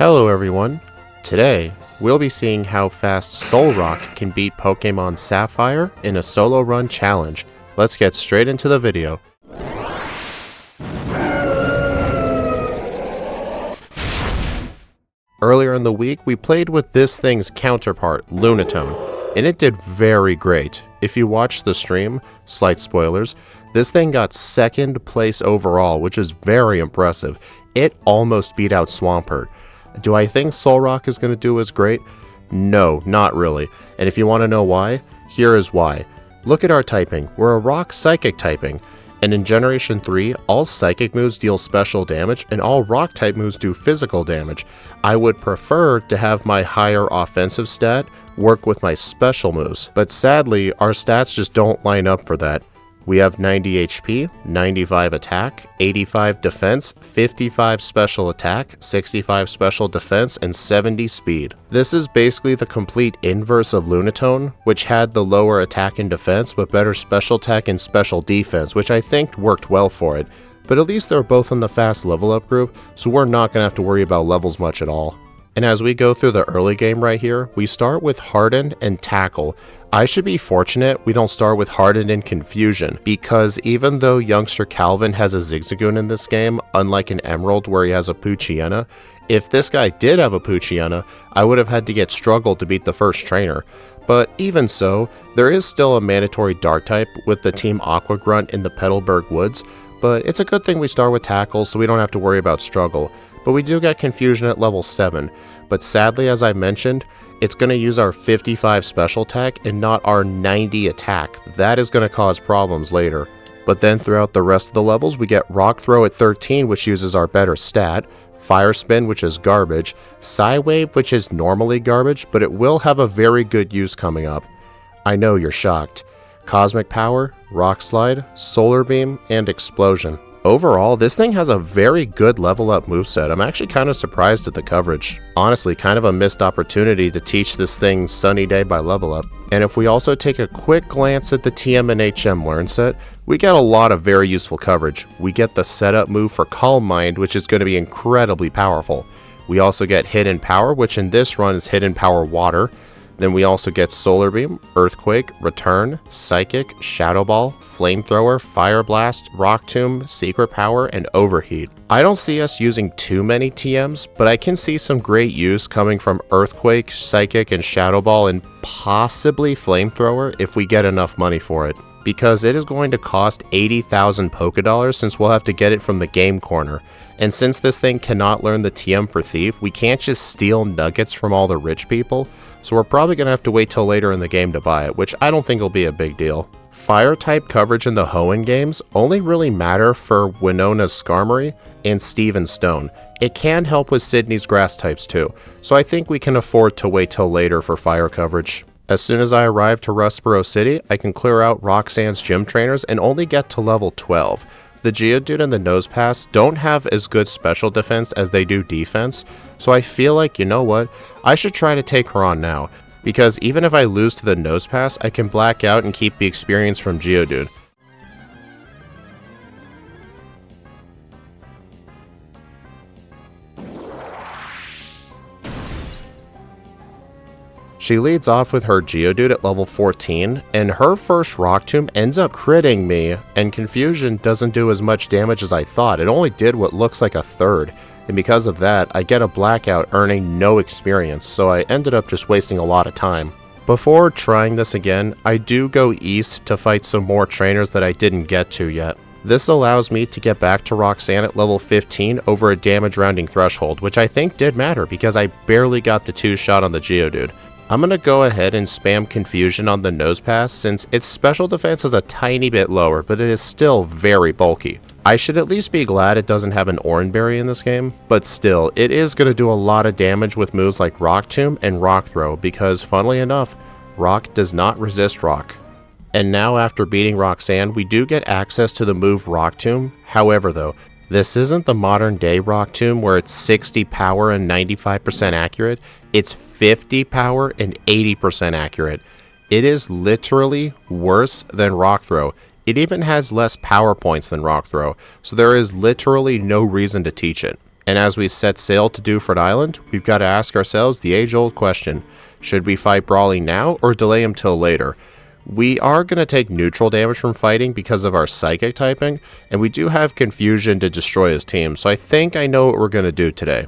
Hello everyone, today we'll be seeing how fast Solrock can beat Pokemon Sapphire in a solo run challenge. Let's get straight into the video. Earlier in the week we played with this thing's counterpart, Lunatone, and it did very great. If you watched the stream, slight spoilers, this thing got second place overall, which is very impressive. It almost beat out Swampert. Do I think Solrock is going to do as great? No, not really. And if you want to know why, here is why. Look at our typing. We're a Rock Psychic typing. And in Generation 3, all Psychic moves deal special damage and all Rock type moves do physical damage. I would prefer to have my higher offensive stat work with my special moves. But sadly, our stats just don't line up for that. We have 90 HP, 95 attack, 85 defense, 55 special attack, 65 special defense, and 70 speed. This is basically the complete inverse of Lunatone, which had the lower attack and defense but better special attack and special defense, which I think worked well for it. But at least they're both in the fast level up group, so we're not going to have to worry about levels much at all. And as we go through the early game right here, we start with Hardened and Tackle. I should be fortunate we don't start with Hardened and Confusion, because even though youngster Calvin has a Zigzagoon in this game, unlike in Emerald where he has a Poochyena, if this guy did have a Poochyena, I would have had to get Struggle to beat the first trainer. But even so, there is still a mandatory Dark type with the Team Aqua Grunt in the Petalburg Woods, but it's a good thing we start with Tackle so we don't have to worry about Struggle. But we do get Confusion at level 7, but sadly, as I mentioned, it's going to use our 55 special attack and not our 90 attack. That is going to cause problems later. But then throughout the rest of the levels, we get Rock Throw at 13, which uses our better stat, Fire Spin, which is garbage, Psy Wave, which is normally garbage, but it will have a very good use coming up. I know you're shocked. Cosmic Power, Rock Slide, Solar Beam, and Explosion. Overall, this thing has a very good level up moveset. I'm actually kind of surprised at the coverage. Honestly, kind of a missed opportunity to teach this thing Sunny Day by level up. And if we also take a quick glance at the TM and HM learn set, we get a lot of very useful coverage. We get the setup move for Calm Mind, which is going to be incredibly powerful. We also get Hidden Power, which in this run is Hidden Power Water. Then we also get Solar Beam, Earthquake, Return, Psychic, Shadow Ball, Flamethrower, Fire Blast, Rock Tomb, Secret Power, and Overheat. I don't see us using too many TMs, but I can see some great use coming from Earthquake, Psychic, and Shadow Ball, and possibly Flamethrower if we get enough money for it. Because it is going to cost 80,000 Pokedollars since we'll have to get it from the game corner. And since this thing cannot learn the TM for Thief, we can't just steal nuggets from all the rich people, so we're probably going to have to wait till later in the game to buy it, which I don't think will be a big deal. Fire type coverage in the Hoenn games only really matter for Winona's Skarmory and Steven's Stone. It can help with Sidney's grass types too, so I think we can afford to wait till later for fire coverage. As soon as I arrive to Rustboro City, I can clear out Roxanne's gym trainers and only get to level 12. The Geodude and the Nosepass don't have as good special defense as they do defense, so I feel like, you know what, I should try to take her on now, because even if I lose to the Nosepass, I can black out and keep the experience from Geodude. She leads off with her Geodude at level 14, and her first Rock Tomb ends up critting me, and Confusion doesn't do as much damage as I thought. It only did what looks like a third, and because of that, I get a blackout earning no experience, so I ended up just wasting a lot of time. Before trying this again, I do go east to fight some more trainers that I didn't get to yet. This allows me to get back to Roxanne at level 15 over a damage rounding threshold, which I think did matter because I barely got the 2-shot on the Geodude. I'm going to go ahead and spam Confusion on the Nosepass since its special defense is a tiny bit lower, but it is still very bulky. I should at least be glad it doesn't have an Oranberry in this game, but still, it is going to do a lot of damage with moves like Rock Tomb and Rock Throw because, funnily enough, Rock does not resist Rock. And now after beating Roxanne, we do get access to the move Rock Tomb. However though, this isn't the modern day Rock Tomb where it's 60 power and 95% accurate. It's 50 power and 80% accurate. It is literally worse than Rock Throw. It even has less power points than Rock Throw, so there is literally no reason to teach it. And as we set sail to Dewford Island, we've got to ask ourselves the age-old question: should we fight Brawly now or delay him till later? We are going to take neutral damage from fighting because of our psychic typing, and we do have confusion to destroy his team, so I think I know what we're going to do today.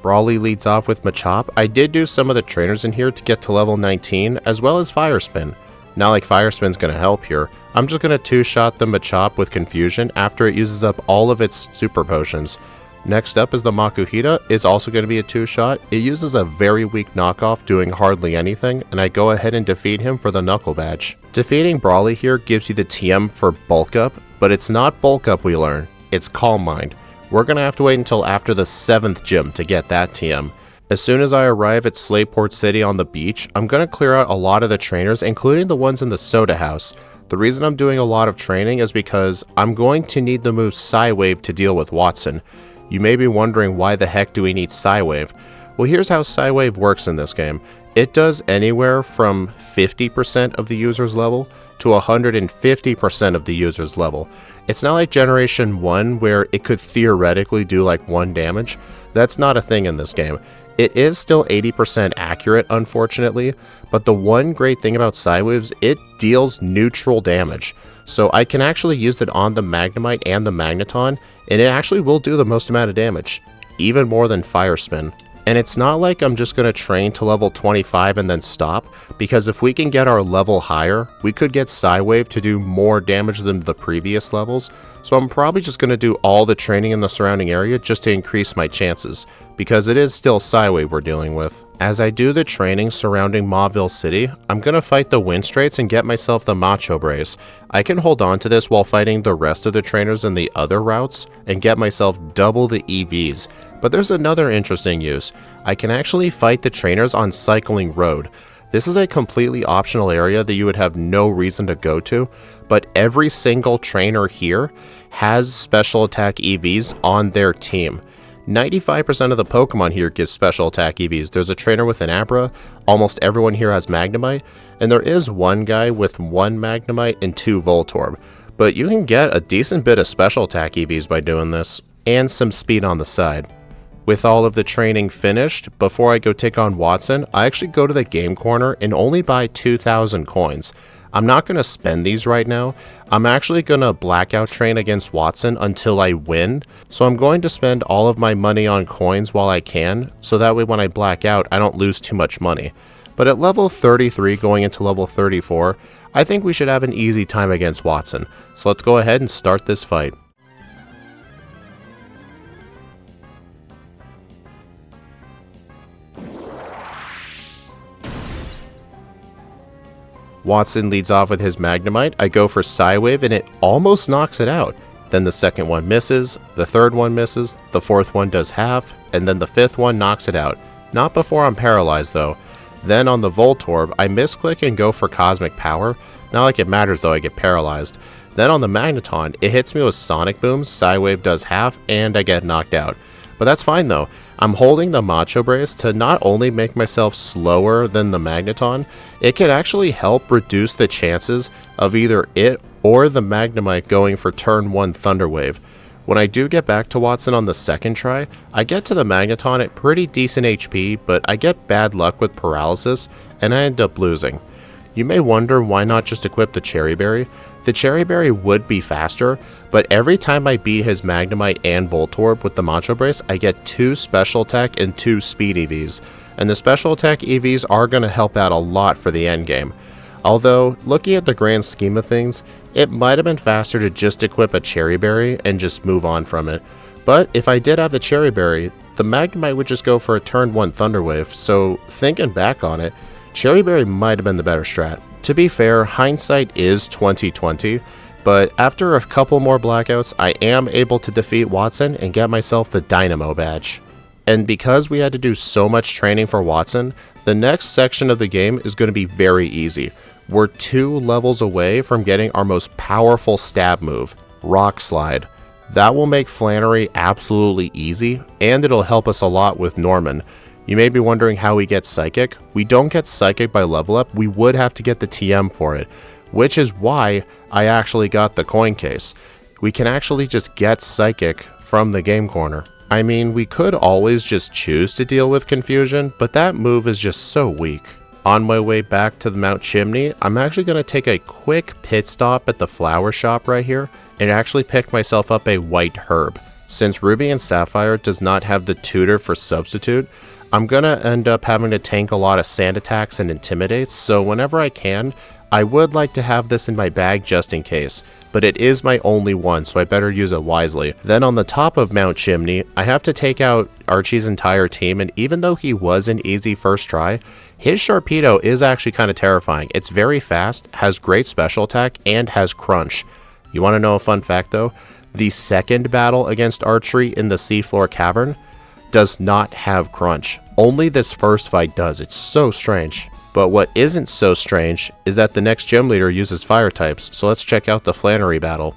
Brawly leads off with Machop. I did do some of the trainers in here to get to level 19, as well as Fire Spin. Not like Fire Spin's going to help here. I'm just going to two-shot the Machop with Confusion after it uses up all of its super potions. Next up is the Makuhita. It's also going to be a two-shot. It uses a very weak knockoff doing hardly anything, and I go ahead and defeat him for the Knuckle Badge. Defeating Brawly here gives you the TM for Bulk Up, but it's not Bulk Up we learn, it's Calm Mind. We're going to have to wait until after the 7th gym to get that TM. As soon as I arrive at Slateport City on the beach, I'm going to clear out a lot of the trainers, including the ones in the Soda House. The reason I'm doing a lot of training is because I'm going to need the move Psywave to deal with Wattson. You may be wondering, why the heck do we need Psywave? Well, here's how Psywave works in this game. It does anywhere from 50% of the user's level to 150% of the user's level. It's not like Generation 1 where it could theoretically do like 1 damage. That's not a thing in this game. It is still 80% accurate, unfortunately, but the one great thing about Psywaves, it deals neutral damage. So I can actually use it on the Magnemite and the Magneton, and it actually will do the most amount of damage, even more than Fire Spin. And it's not like I'm just going to train to level 25 and then stop, because if we can get our level higher, we could get Psywave to do more damage than the previous levels. So I'm probably just going to do all the training in the surrounding area just to increase my chances, because it is still Psywave we're dealing with. As I do the training surrounding Mauville City, I'm going to fight the Windstraits and get myself the Macho Brace. I can hold on to this while fighting the rest of the trainers in the other routes and get myself double the EVs. But there's another interesting use. I can actually fight the trainers on Cycling Road. This is a completely optional area that you would have no reason to go to, but every single trainer here has special attack EVs on their team. 95% of the Pokemon here give special attack EVs. There's a trainer with an Abra, almost everyone here has Magnemite, and there is one guy with 1 Magnemite and 2 Voltorb. But you can get a decent bit of special attack EVs by doing this, and some speed on the side. With all of the training finished, before I go take on Wattson, I actually go to the game corner and only buy 2,000 coins. I'm not going to spend these right now. I'm actually going to blackout train against Wattson until I win, so I'm going to spend all of my money on coins while I can, so that way when I black out, I don't lose too much money. But at level 33 going into level 34, I think we should have an easy time against Wattson. So let's go ahead and start this fight. Wattson leads off with his Magnemite. I go for Psywave and it almost knocks it out. Then the second one misses, the third one misses, the fourth one does half, and then the fifth one knocks it out. Not before I'm paralyzed though. Then on the Voltorb, I misclick and go for Cosmic Power. Not like it matters though, I get paralyzed. Then on the Magneton, it hits me with Sonic Boom, Psywave does half, and I get knocked out. But that's fine though. I'm holding the Macho Brace to not only make myself slower than the Magneton, it can actually help reduce the chances of either it or the Magnemite going for turn 1 Thunder Wave. When I do get back to Wattson on the second try, I get to the Magneton at pretty decent HP, but I get bad luck with paralysis, and I end up losing. You may wonder why not just equip the Cherry Berry. The Cherry Berry would be faster, but every time I beat his Magnemite and Voltorb with the Macho Brace, I get 2 Special Attack and 2 Speed EVs, and the Special Attack EVs are going to help out a lot for the endgame. Although, looking at the grand scheme of things, it might have been faster to just equip a Cherry Berry and just move on from it. But if I did have the Cherry Berry, the Magnemite would just go for a turn 1 Thunder Wave, so thinking back on it, Cherry Berry might have been the better strat. To be fair, hindsight is 2020, but after a couple more blackouts, I am able to defeat Wattson and get myself the Dynamo Badge. And because we had to do so much training for Wattson, the next section of the game is going to be very easy. We're 2 levels away from getting our most powerful stab move, Rock Slide. That will make Flannery absolutely easy, and it'll help us a lot with Norman. You may be wondering how we get Psychic. We don't get Psychic by level up, we would have to get the TM for it, which is why I actually got the coin case. We can actually just get Psychic from the game corner. I mean, we could always just choose to deal with Confusion, but that move is just so weak. On my way back to the Mount Chimney, I'm actually going to take a quick pit stop at the flower shop right here and actually pick myself up a white herb. Since Ruby and Sapphire does not have the tutor for substitute, I'm going to end up having to tank a lot of sand attacks and intimidates, so whenever I can, I would like to have this in my bag just in case, but it is my only one, so I better use it wisely. Then on the top of Mount Chimney, I have to take out Archie's entire team, and even though he was an easy first try, his Sharpedo is actually kind of terrifying. It's very fast, has great special attack, and has crunch. You want to know a fun fact though? The second battle against Archery in the seafloor cavern does not have crunch. Only this first fight does. It's so strange. But what isn't so strange is that the next gym leader uses fire types, so let's check out the Flannery battle.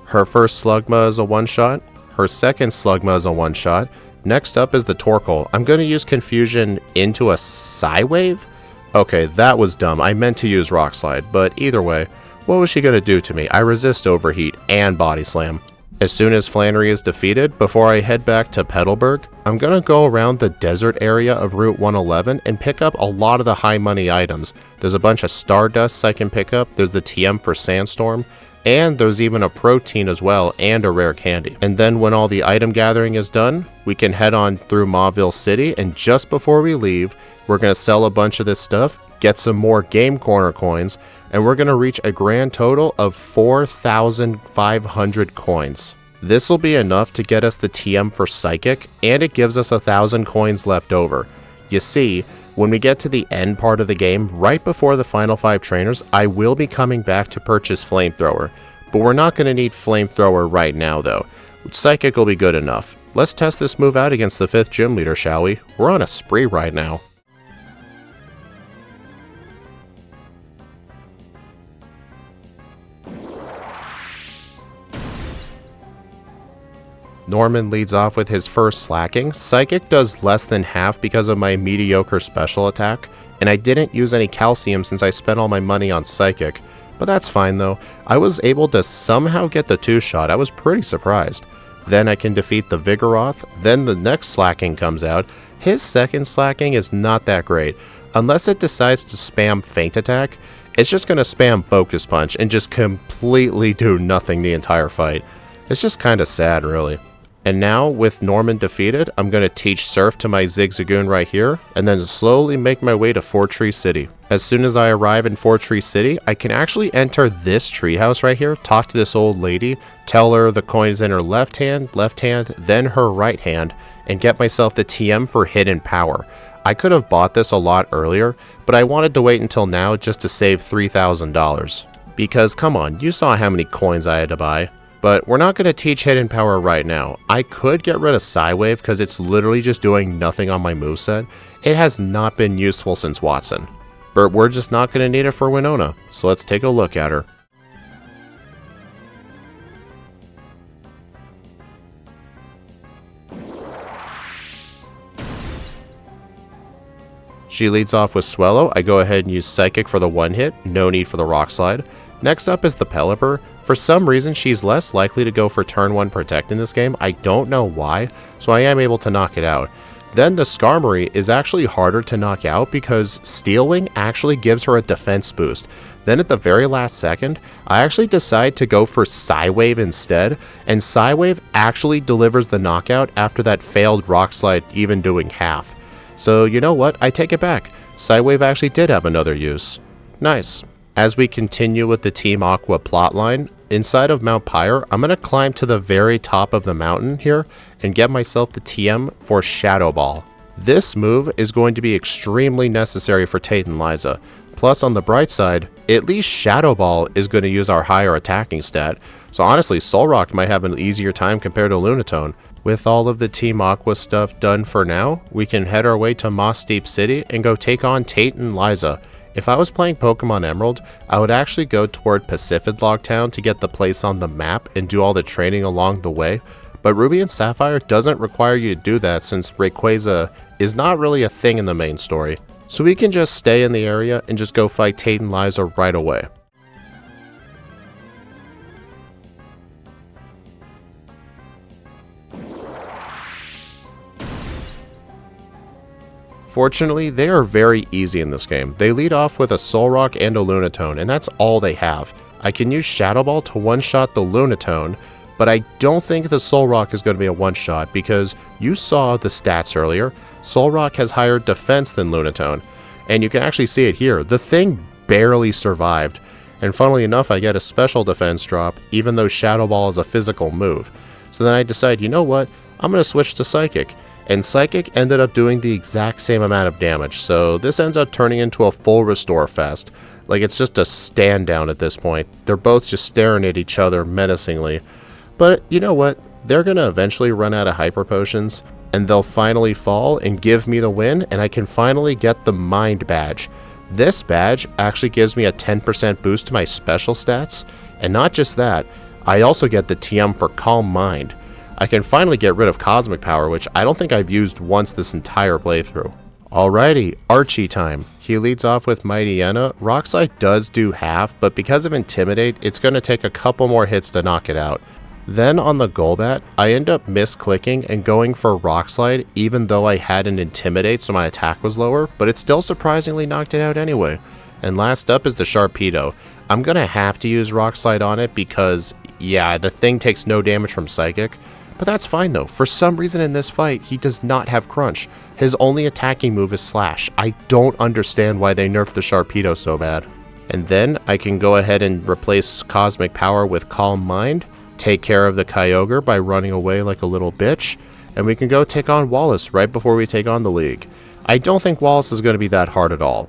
Her first Slugma is a one-shot, her second Slugma is a one-shot. Next up is the Torkoal. I'm going to use Confusion into a Psywave? Okay, that was dumb. I meant to use Rock Slide, but either way, what was she going to do to me? I resist Overheat and Body Slam. As soon as Flannery is defeated, before I head back to Petalburg, I'm going to go around the desert area of Route 111 and pick up a lot of the high money items. There's a bunch of Stardusts I can pick up, there's the TM for Sandstorm, and there's even a protein as well and a rare candy. And then when all the item gathering is done, we can head on through Mauville City, and just before we leave, we're going to sell a bunch of this stuff, get some more Game Corner coins, and we're going to reach a grand total of 4,500 coins. This will be enough to get us the TM for Psychic, and it gives us 1,000 coins left over. You see, when we get to the end part of the game, right before the final 5 trainers, I will be coming back to purchase Flamethrower, but we're not going to need Flamethrower right now though. Psychic will be good enough. Let's test this move out against the 5th gym leader, shall we? We're on a spree right now. Norman leads off with his first slacking. Psychic does less than half because of my mediocre special attack, and I didn't use any calcium since I spent all my money on Psychic. But that's fine though. I was able to somehow get the 2-shot. I was pretty surprised. Then I can defeat the Vigoroth. Then the next slacking comes out. His second slacking is not that great. Unless it decides to spam Feint Attack, it's just going to spam Focus Punch and just completely do nothing the entire fight. It's just kind of sad, really. And now, with Norman defeated, I'm going to teach Surf to my Zigzagoon right here, and then slowly make my way to Fort Tree City. As soon as I arrive in Fort Tree City, I can actually enter this treehouse right here, talk to this old lady, tell her the coin's in her left hand, then her right hand, and get myself the TM for Hidden Power. I could have bought this a lot earlier, but I wanted to wait until now just to save $3,000. Because come on, you saw how many coins I had to buy. But we're not going to teach Hidden Power right now. I could get rid of Psywave because it's literally just doing nothing on my moveset. It has not been useful since Wattson. But we're just not going to need it for Winona, so let's take a look at her. She leads off with Swellow. I go ahead and use Psychic for the one hit, no need for the Rock Slide. Next up is the Pelipper. For some reason, she's less likely to go for turn 1 Protect in this game. I don't know why, so I am able to knock it out. Then the Skarmory is actually harder to knock out because Steel Wing actually gives her a defense boost. Then at the very last second, I actually decide to go for Psywave instead, and Psywave actually delivers the knockout after that failed Rock Slide even doing half. So you know what, I take it back. Psywave actually did have another use. Nice. As we continue with the Team Aqua plotline, inside of Mount Pyre, I'm going to climb to the very top of the mountain here and get myself the TM for Shadow Ball. This move is going to be extremely necessary for Tate and Liza. Plus, on the bright side, at least Shadow Ball is going to use our higher attacking stat, so honestly, Solrock might have an easier time compared to Lunatone. With all of the Team Aqua stuff done for now, we can head our way to Moss Deep City and go take on Tate and Liza. If I was playing Pokemon Emerald, I would actually go toward Pacific Town to get the place on the map and do all the training along the way, but Ruby and Sapphire doesn't require you to do that since Rayquaza is not really a thing in the main story. So we can just stay in the area and just go fight Tate and Liza right away. Fortunately, they are very easy in this game. They lead off with a Solrock and a Lunatone, and that's all they have. I can use Shadow Ball to one-shot the Lunatone, but I don't think the Solrock is going to be a one-shot because you saw the stats earlier. Solrock has higher defense than Lunatone, and you can actually see it here. The thing barely survived, and funnily enough, I get a special defense drop, even though Shadow Ball is a physical move. So then I decide, you know what, I'm going to switch to Psychic. And Psychic ended up doing the exact same amount of damage, so this ends up turning into a full restore fest. Like, it's just a stand down at this point. They're both just staring at each other menacingly. But you know what? They're gonna eventually run out of hyper potions, and they'll finally fall and give me the win, and I can finally get the Mind badge. This badge actually gives me a 10% boost to my special stats, and not just that, I also get the TM for Calm Mind. I can finally get rid of Cosmic Power, which I don't think I've used once this entire playthrough. Alrighty, Archie time. He leads off with Mightyena. Rockslide does do half, but because of Intimidate, it's going to take a couple more hits to knock it out. Then on the Golbat, I end up misclicking and going for Rockslide even though I had an Intimidate so my attack was lower, but it still surprisingly knocked it out anyway. And last up is the Sharpedo. I'm going to have to use Rockslide on it because, yeah, the thing takes no damage from Psychic. But that's fine though. For some reason in this fight, he does not have Crunch. His only attacking move is Slash. I don't understand why they nerfed the Sharpedo so bad. And then I can go ahead and replace Cosmic Power with Calm Mind, take care of the Kyogre by running away like a little bitch, and we can go take on Wallace right before we take on the League. I don't think Wallace is going to be that hard at all.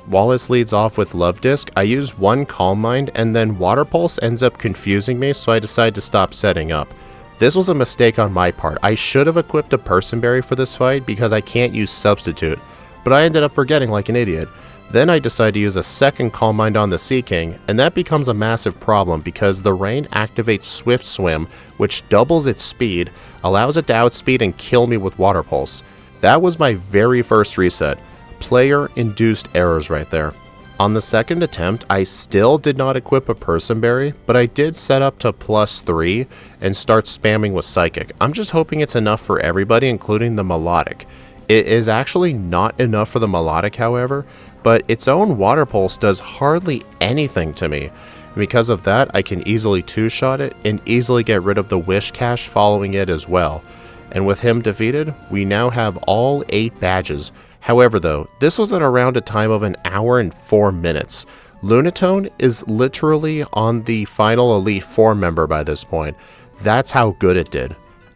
Wallace leads off with Love Disc. I use one Calm Mind, and then Water Pulse ends up confusing me, so I decide to stop setting up. This was a mistake on my part. I should have equipped a Person Berry for this fight because I can't use Substitute, but I ended up forgetting like an idiot. Then I decide to use a second Calm Mind on the Sea King, and that becomes a massive problem because the rain activates Swift Swim, which doubles its speed, allows it to outspeed and kill me with Water Pulse. That was my very first reset. Player-induced errors right there. On the second attempt, I still did not equip a Person Berry, but I did set up to +3 and start spamming with Psychic. I'm just hoping it's enough for everybody, including the Melodic. It is actually not enough for the Melodic, however, but its own Water Pulse does hardly anything to me. Because of that, I can easily two-shot it and easily get rid of the Wish Cache following it as well. And with him defeated, we now have all 8 badges. However though, this was at around a time of 1 hour and 4 minutes. Lunatone is literally on the final Elite 4 member by this point. That's how good it did.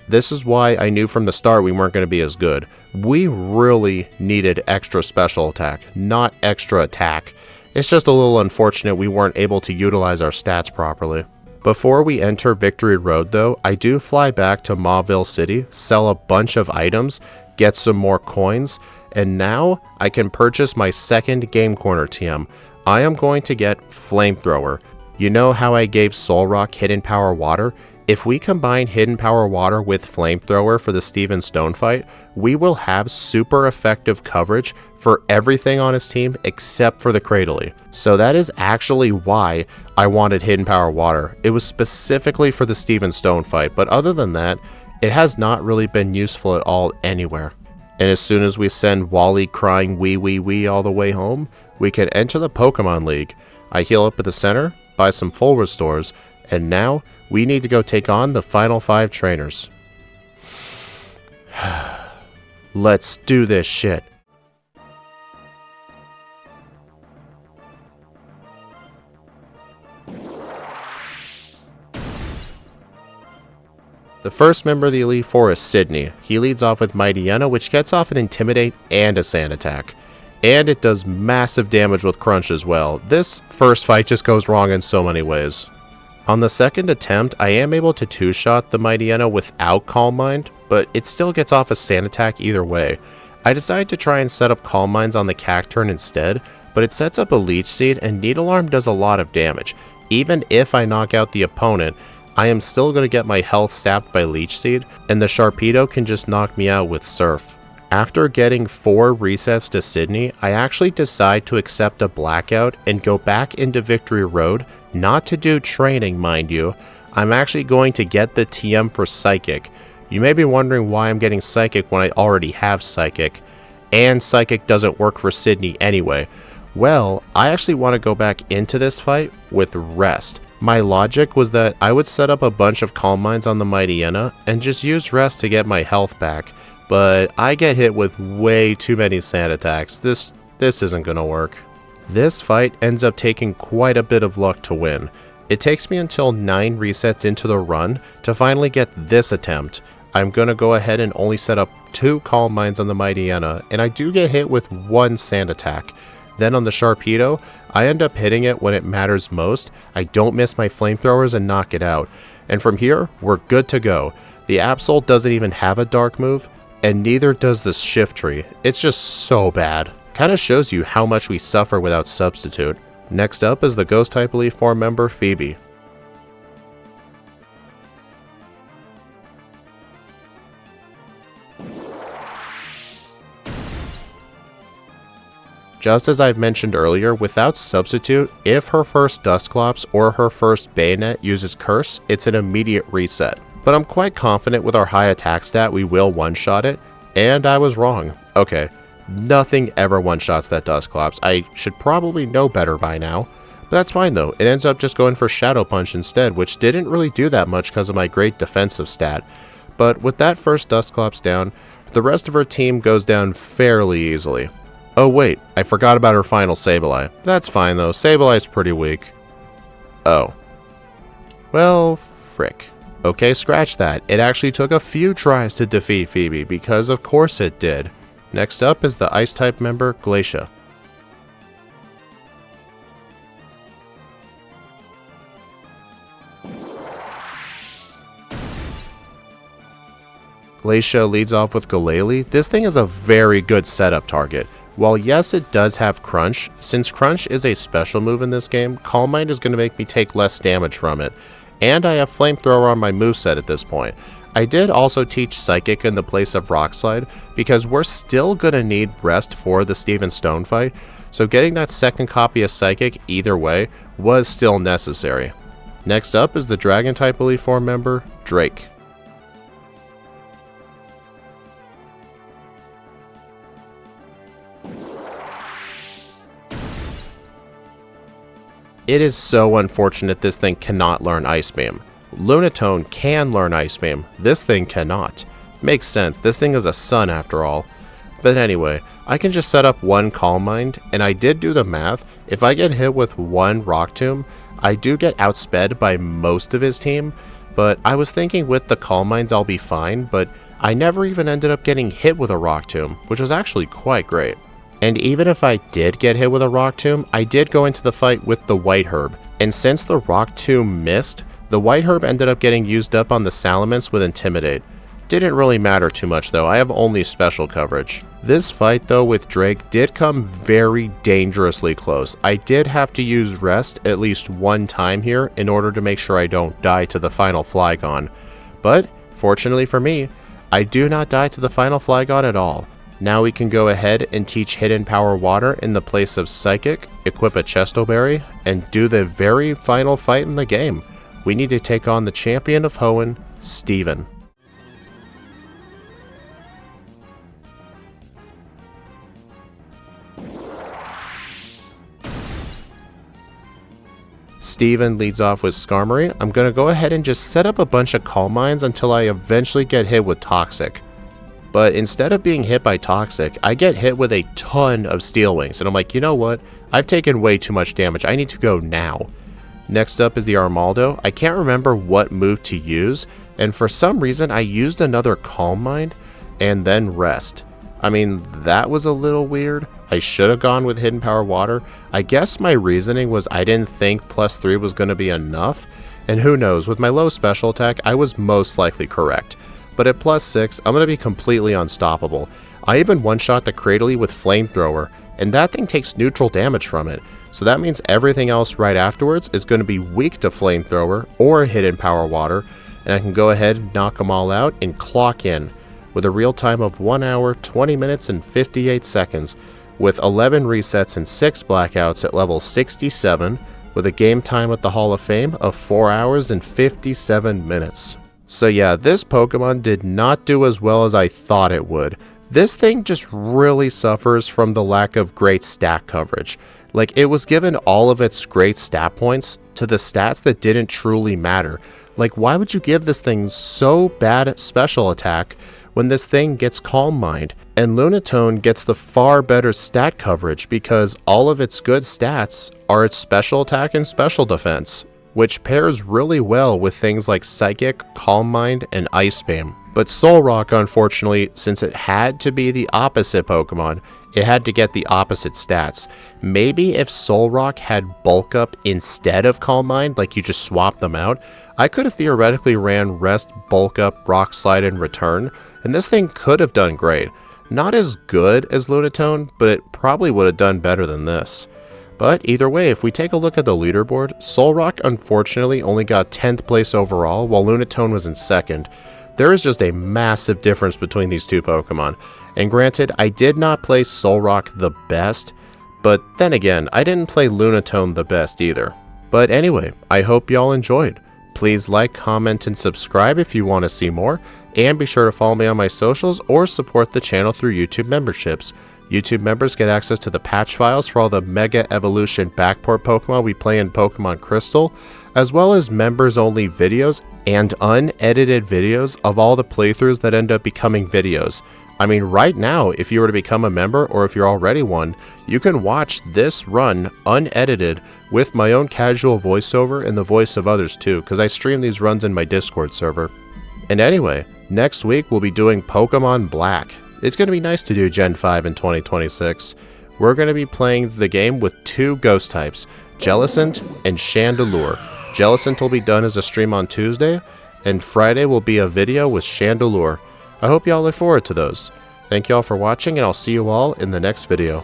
This is why I knew from the start we weren't going to be as good. We really needed extra special attack, not extra attack. It's just a little unfortunate we weren't able to utilize our stats properly. Before we enter Victory Road though, I do fly back to Mauville City, sell a bunch of items, get some more coins, and now I can purchase my second Game Corner TM. I am going to get Flamethrower. You know how I gave Solrock Hidden Power Water? If we combine Hidden Power Water with Flamethrower for the Steven Stone fight, we will have super effective coverage for everything on his team except for the Cradily. So that is actually why I wanted Hidden Power Water. It was specifically for the Steven Stone fight, but other than that, it has not really been useful at all anywhere. And as soon as we send Wally crying wee wee wee all the way home, we can enter the Pokemon League. I heal up at the center, buy some full restores, and now we need to go take on the final 5 trainers. Let's do this shit. The first member of the Elite Four is Sidney. He leads off with Mightyena, which gets off an Intimidate and a Sand Attack. And it does massive damage with Crunch as well. This first fight just goes wrong in so many ways. On the second attempt, I am able to two-shot the Mightyena without Calm Mind, but it still gets off a sand attack either way. I decided to try and set up Calm Minds on the Cacturn instead, but it sets up a Leech Seed and Needle Arm does a lot of damage. Even if I knock out the opponent, I am still going to get my health sapped by Leech Seed, and the Sharpedo can just knock me out with Surf. After getting 4 resets to Sidney, I actually decide to accept a blackout and go back into Victory Road, not to do training, mind you. I'm actually going to get the TM for Psychic. You may be wondering why I'm getting Psychic when I already have Psychic, and Psychic doesn't work for Sidney anyway. Well, I actually want to go back into this fight with Rest. My logic was that I would set up a bunch of Calm Minds on the Mightyena and just use Rest to get my health back, but I get hit with way too many sand attacks. This isn't gonna work. This fight ends up taking quite a bit of luck to win. It takes me until 9 resets into the run to finally get this attempt. I'm gonna go ahead and only set up 2 Calm Minds on the Mightyena, and I do get hit with 1 sand attack. Then on the Sharpedo, I end up hitting it when it matters most. I don't miss my flamethrowers and knock it out. And from here, we're good to go. The Absol doesn't even have a dark move, and neither does the Shift Tree. It's just so bad. Kinda shows you how much we suffer without Substitute. Next up is the Ghost type Elite Four member Phoebe. Just as I've mentioned earlier, without Substitute, if her first Dusclops or her first Bayonet uses Curse, it's an immediate reset. But I'm quite confident with our high attack stat we will one-shot it, and I was wrong. Okay, nothing ever one-shots that Dusclops. I should probably know better by now, but that's fine though. It ends up just going for Shadow Punch instead, which didn't really do that much because of my great defensive stat. But with that first Dusclops down, the rest of her team goes down fairly easily. Oh wait, I forgot about her final Sableye. That's fine though, Sableye's pretty weak. Oh. Well, frick. Okay, scratch that. It actually took a few tries to defeat Phoebe, because of course it did. Next up is the Ice-type member, Glacia. Glacia leads off with Glalie. This thing is a very good setup target. While yes, it does have Crunch, since Crunch is a special move in this game, Calm Mind is going to make me take less damage from it. And I have Flamethrower on my moveset at this point. I did also teach Psychic in the place of Rock Slide, because we're still going to need Rest for the Steven Stone fight, so getting that second copy of Psychic either way was still necessary. Next up is the Dragon-type Elite Four member, Drake. It is so unfortunate this thing cannot learn Ice Beam. Lunatone can learn Ice Beam, this thing cannot. Makes sense, this thing is a sun after all. But anyway, I can just set up 1 Calm Mind, and I did do the math. If I get hit with 1 Rock Tomb, I do get outsped by most of his team, but I was thinking with the Calm Minds I'll be fine, but I never even ended up getting hit with a Rock Tomb, which was actually quite great. And even if I did get hit with a Rock Tomb, I did go into the fight with the White Herb. And since the Rock Tomb missed, the White Herb ended up getting used up on the Salamence with Intimidate. Didn't really matter too much though, I have only special coverage. This fight though with Drake did come very dangerously close. I did have to use Rest at least 1 time here in order to make sure I don't die to the final Flygon. But, fortunately for me, I do not die to the final Flygon at all. Now we can go ahead and teach Hidden Power Water in the place of Psychic, equip a Chesto Berry, and do the very final fight in the game. We need to take on the champion of Hoenn, Steven. Steven leads off with Skarmory. I'm going to go ahead and just set up a bunch of Calm Minds until I eventually get hit with Toxic. But instead of being hit by Toxic, I get hit with a ton of Steel Wings, and I'm like, you know what? I've taken way too much damage. I need to go now. Next up is the Armaldo. I can't remember what move to use, and for some reason I used another Calm Mind and then Rest. I mean, that was a little weird. I should have gone with Hidden Power Water. I guess my reasoning was I didn't think +3 was going to be enough, And who knows, with my low special attack, I was most likely correct. But at plus 6, I'm going to be completely unstoppable. I even one-shot the Cradley with Flamethrower, and that thing takes neutral damage from it. So that means everything else right afterwards is going to be weak to Flamethrower or Hidden Power Water, and I can go ahead and knock them all out and clock in with a real time of 1 hour, 20 minutes, and 58 seconds, with 11 resets and 6 blackouts at level 67, with a game time at the Hall of Fame of 4 hours and 57 minutes. So yeah, this Pokemon did not do as well as I thought it would. This thing just really suffers from the lack of great stat coverage. Like, it was given all of its great stat points to the stats that didn't truly matter. Like, why would you give this thing so bad special attack when this thing gets Calm Mind? And Lunatone gets the far better stat coverage because all of its good stats are its special attack and special defense, which pairs really well with things like Psychic, Calm Mind, and Ice Beam. But Solrock, unfortunately, since it had to be the opposite Pokemon, it had to get the opposite stats. Maybe if Solrock had Bulk Up instead of Calm Mind, like you just swap them out, I could have theoretically ran Rest, Bulk Up, Rock Slide, and Return, and this thing could have done great. Not as good as Lunatone, but it probably would have done better than this. But either way, if we take a look at the leaderboard, Solrock unfortunately only got 10th place overall, while Lunatone was in 2nd. There is just a massive difference between these two Pokemon. And granted, I did not play Solrock the best, but then again, I didn't play Lunatone the best either. But anyway, I hope y'all enjoyed. Please like, comment, and subscribe if you want to see more, and be sure to follow me on my socials or support the channel through YouTube memberships. YouTube members get access to the patch files for all the Mega Evolution backport Pokemon we play in Pokemon Crystal, as well as members-only videos and unedited videos of all the playthroughs that end up becoming videos. I mean, right now, if you were to become a member, or if you're already one, you can watch this run unedited with my own casual voiceover and the voice of others too, because I stream these runs in my Discord server. And anyway, next week we'll be doing Pokemon Black. It's going to be nice to do Gen 5 in 2026. We're going to be playing the game with 2 ghost types, Jellicent and Chandelure. Jellicent will be done as a stream on Tuesday, and Friday will be a video with Chandelure. I hope y'all look forward to those. Thank y'all for watching, and I'll see you all in the next video.